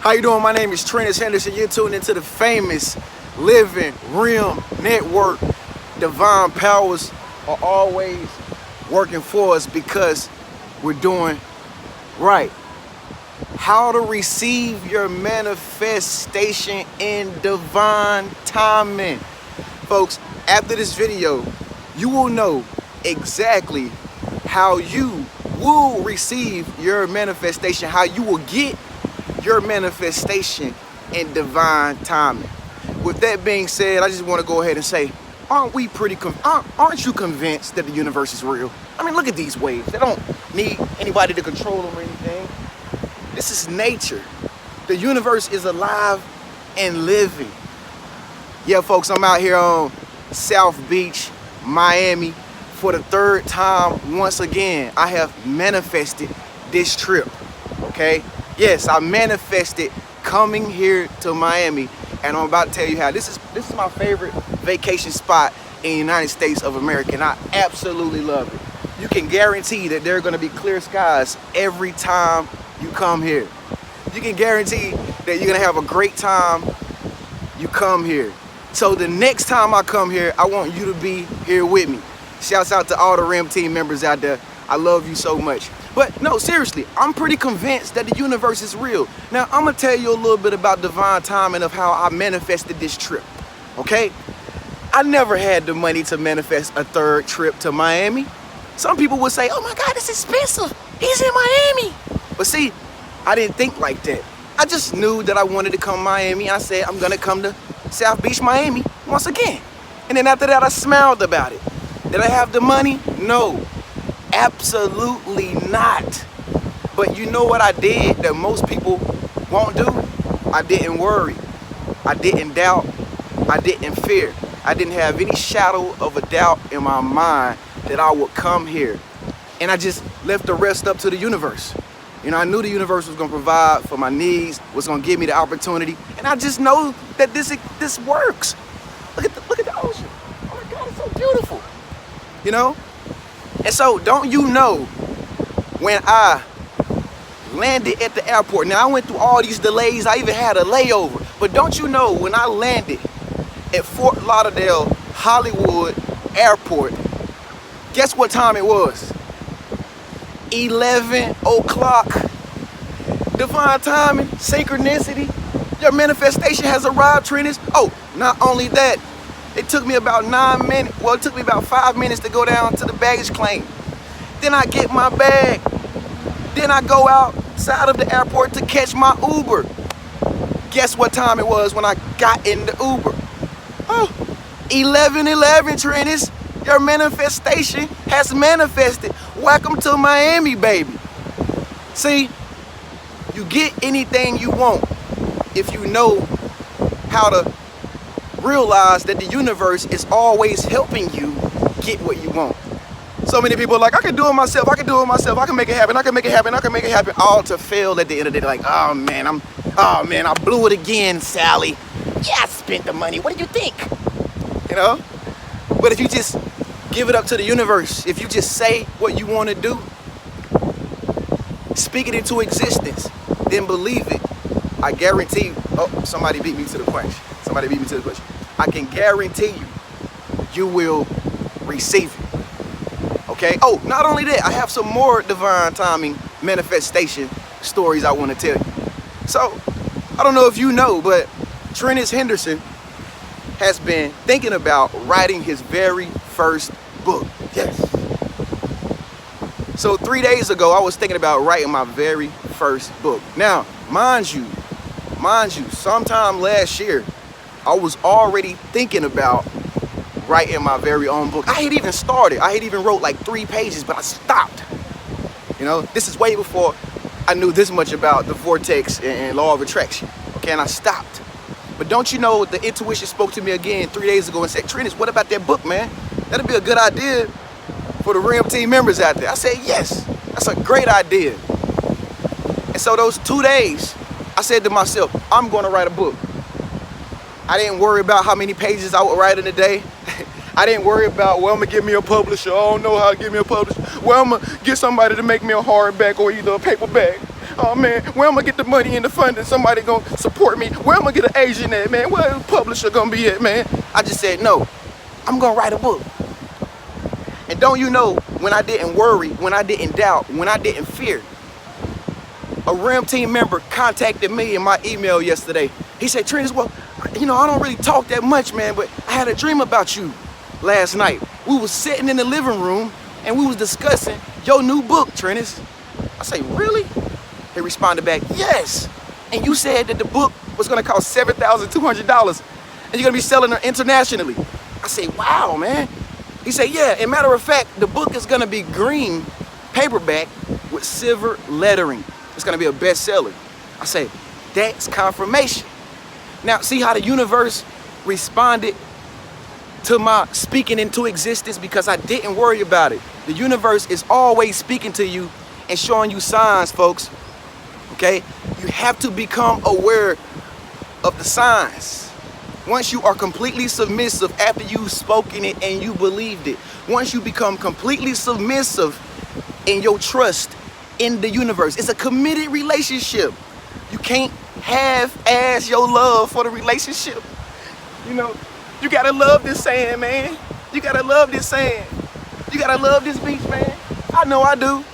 How you doing? My name is TreniuS Henderson. You're tuned into the famous Living Realm Network. Divine powers are always working for us because we're doing right. How to receive your manifestation in divine timing. Folks, after this video, you will know exactly how you will receive your manifestation, how you will get your manifestation in divine timing. With that being said, I just want to go ahead and say, aren't you convinced that the universe is real? I mean, look at these waves. They don't need anybody to control them or anything. This is nature. The universe is alive and living. Yeah, folks, I'm out here on South Beach, Miami, for the third time. Once again, I have manifested this trip, okay? Yes, I manifested coming here to Miami, and I'm about to tell you how. This is my favorite vacation spot in the United States of America, and I absolutely love it. You can guarantee that there are going to be clear skies every time you come here. You can guarantee that you're going to have a great time you come here. So the next time I come here, I want you to be here with me. Shouts out to all the REM team members out there. I love you so much. But no, seriously, I'm pretty convinced that the universe is real. Now, I'm gonna tell you a little bit about divine timing of how I manifested this trip, okay? I never had the money to manifest a third trip to Miami. Some people would say, oh my God, it's expensive. He's in Miami. But see, I didn't think like that. I just knew that I wanted to come to Miami. I said, I'm gonna come to South Beach, Miami once again. And then after that, I smiled about it. Did I have the money? No. Absolutely not. But you know what I did that most people won't do? I didn't worry. I didn't doubt. I didn't fear. I didn't have any shadow of a doubt in my mind that I would come here. And I just left the rest up to the universe. You know, I knew the universe was gonna provide for my needs, was gonna give me the opportunity, and I just know that this works. Look at the ocean. Oh my God, it's so beautiful. You know? And so, don't you know, when I landed at the airport, now I went through all these delays, I even had a layover, but don't you know, when I landed at Fort Lauderdale Hollywood Airport, guess what time it was? 11 o'clock. Divine timing, synchronicity, your manifestation has arrived, TreniuS. Oh, not only that, it took me about 9 minutes, well, it took me about 5 minutes to go down to the baggage claim. Then I get my bag. Then I go outside of the airport to catch my Uber. Guess what time it was when I got in the Uber? Oh, 11:11, TreniuS. Your manifestation has manifested. Welcome to Miami, baby. See, you get anything you want if you know how to realize that the universe is always helping you get what you want. So many people are like, I can do it myself, I can do it myself, I can make it happen, I can make it happen, I can make it happen, all to fail at the end of the day. Like, oh man, I blew it again, Sally. Yeah, I spent the money, what do you think? You know? But if you just give it up to the universe, if you just say what you want to do, speak it into existence, then believe it, I guarantee, oh, somebody beat me to the punch. Somebody beat me to the punch. I can guarantee you, you will receive it. Okay? Oh, not only that, I have some more divine timing manifestation stories I want to tell you. So, I don't know if you know, but TreniuS Henderson has been thinking about writing his very first book. Yes. So 3 days ago, I was thinking about writing my very first book. Now, mind you, sometime last year, I was already thinking about writing my very own book. I had even started. I had even wrote like 3 pages, but I stopped. You know, this is way before I knew this much about the vortex and law of attraction. Okay, and I stopped. But don't you know, the intuition spoke to me again 3 days ago and said, TreniuS, what about that book, man? That'd be a good idea for the REM team members out there. I said, yes, that's a great idea. And so those 2 days, I said to myself, I'm going to write a book. I didn't worry about how many pages I would write in a day. I didn't worry about, well, I'm going to get me a publisher. I don't know how to get me a publisher. Well, I'm going to get somebody to make me a hardback or either a paperback. Oh man, where am I get the money and the funding? Somebody gonna support me. Where am I get an agent at, man? Where the publisher gonna be at, man? I just said, no, I'm gonna write a book. And don't you know, when I didn't worry, when I didn't doubt, when I didn't fear, a RIM team member contacted me in my email yesterday. He said, TreniuS, well, you know, I don't really talk that much, man, but I had a dream about you last night. We was sitting in the living room and we was discussing your new book, TreniuS. I say, really? He responded back, yes. And you said that the book was gonna cost $7,200 and you're gonna be selling it internationally. I say, wow, man. He said, yeah, and matter of fact, the book is gonna be green paperback with silver lettering. It's gonna be a bestseller. I say, that's confirmation. Now, see how the universe responded to my speaking into existence because I didn't worry about it. The universe is always speaking to you and showing you signs, folks, okay? You have to become aware of the signs. Once you are completely submissive after you've spoken it and you believed it, once you become completely submissive in your trust in the universe, it's a committed relationship. You can't half-ass your love for the relationship. You know, you gotta love this sand, man. You gotta love this sand. You gotta love this beach, man. I know I do.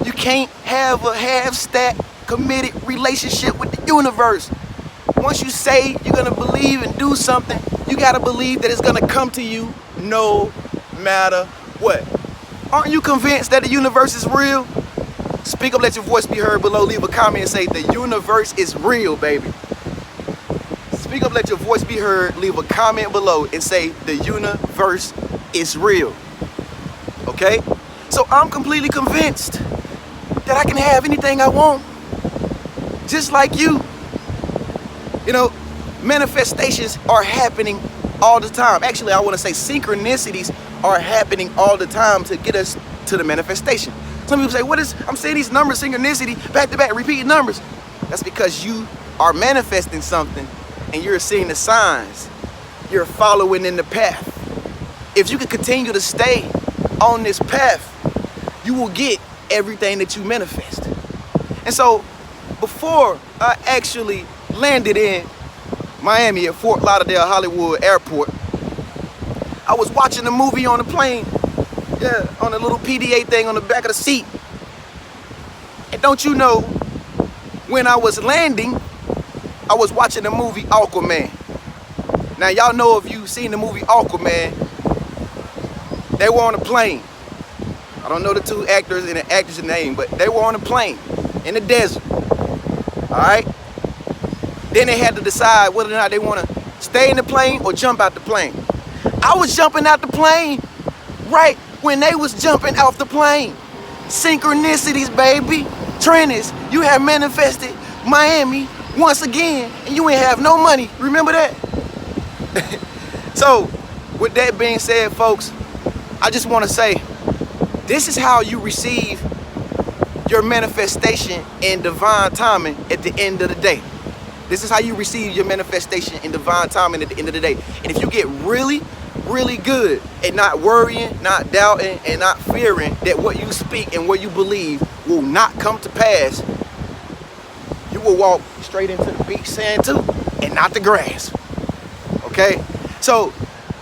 You can't have a half-stack committed relationship with the universe. Once you say you're gonna believe and do something, you gotta believe that it's gonna come to you no matter what. Aren't you convinced that the universe is real? Speak up, let your voice be heard below. Leave a comment and say the universe is real, baby. Speak up, let your voice be heard. Leave a comment below and say the universe is real. Okay? So I'm completely convinced that I can have anything I want. Just like you. You know, manifestations are happening all the time. Actually, I want to say synchronicities are happening all the time to get us to the manifestation. Some people say, what is, I'm saying these numbers, synchronicity, back to back, repeating numbers. That's because you are manifesting something and you're seeing the signs. You're following in the path. If you can continue to stay on this path, you will get everything that you manifest. And so before I actually landed in Miami at Fort Lauderdale Hollywood Airport, I was watching a movie on the plane. Yeah, on a little PDA thing on the back of the seat. And don't you know, when I was landing, I was watching the movie Aquaman. Now y'all know if you've seen the movie Aquaman, they were on a plane. I don't know the two actors and the actress' name, but they were on a plane in the desert. Alright? Then they had to decide whether or not they want to stay in the plane or jump out the plane. I was jumping out the plane right when they was jumping off the plane. Synchronicities, baby. TreniuS, you have manifested Miami once again, and you ain't have no money. Remember that? So, with that being said, folks, I just want to say, this is how you receive your manifestation in divine timing at the end of the day. This is how you receive your manifestation in divine timing at the end of the day. And if you get really good at not worrying, not doubting, and not fearing that what you speak and what you believe will not come to pass, you will walk straight into the beach sand too, and not the grass. Okay? So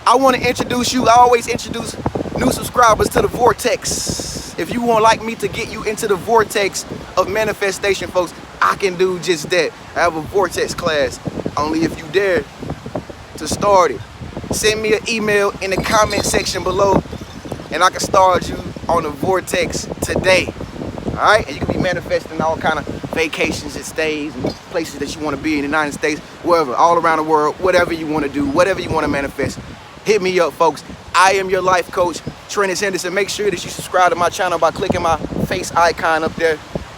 I want to introduce you. I always introduce new subscribers to the vortex. If you want like me to get you into the vortex of manifestation, folks, I can do just that. I have a vortex class, only if you dare to start it. Send me an email in the comment section below and I can start you on the vortex today. Alright? And you can be manifesting all kind of vacations and stays and places that you want to be in the United States, wherever, all around the world, whatever you want to do, whatever you want to manifest. Hit me up, folks. I am your life coach, TreniuS Henderson. Make sure that you subscribe to my channel by clicking my face icon up there.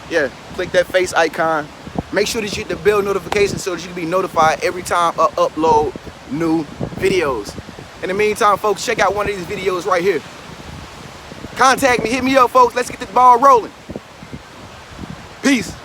Yeah, click that face icon. Make sure that you hit the bell notification so that you can be notified every time I upload new videos. In the meantime, folks, check out one of these videos right here. Contact me, hit me up, folks. Let's get the ball rolling. Peace.